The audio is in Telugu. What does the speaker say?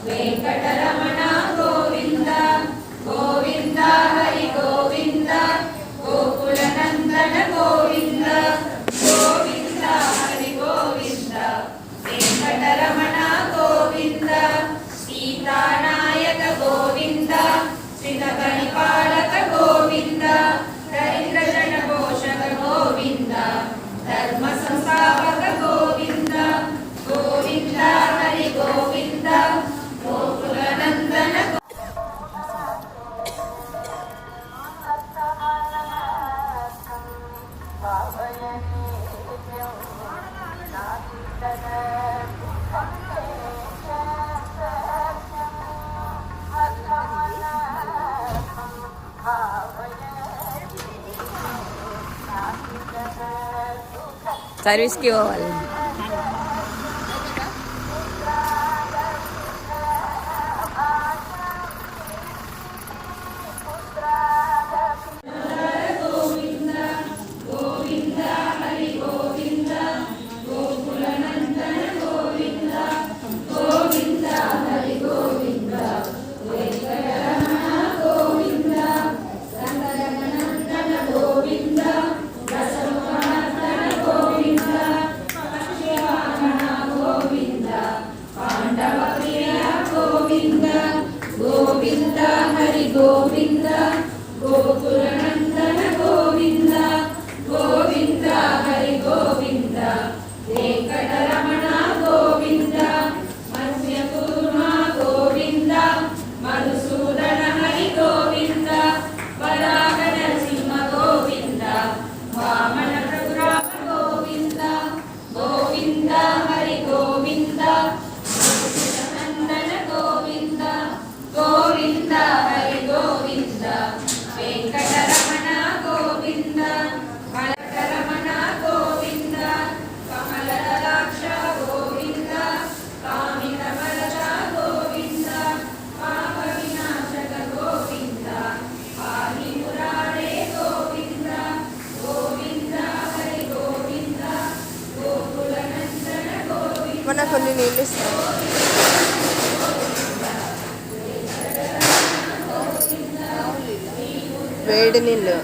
వెంకటరమణ గోవింద గోవింద హరి గోవింద గోకుల నందన గోవింద గోవింద హరి గోవింద వెంకటరమణ గోవింద సీతానాయక గోవింద శ్రీతపరిపాలక గోవింద దరిద్ర జన పోషక గోవింద ధర్మ సంస్థాపక గోవింద గోవింద హరి గోవింద గోకుల నందన సర్వీస్కి పోవాలి. గోవింద హరి గోవింద గోకుల నందన గోవింద గోవింద హరి గోవింద వెంకటరమణ గోవింద మత్స్యకూర్మ గోవింద మధుసూదన హరి గోవింద వరాహ నరసింహ గోవింద వామన రఘురామ గోవింద గోవింద హరి గోవింద నందన గోవింద గోవింద హరి గోవింద వెంకటరమణ గోవింద వెంకటరమణ గోవింద కమలదలాక్ష గోవింద కామితమలజ గోవింద పాప వినాశక గోవింద పాహి మురారే గోవింద గోవింద హరి గోవింద గోకుల నందన గోవింద. మన కొన్ని నీళ్ళు ఇస్తాం. వేడి నీళ్ళు.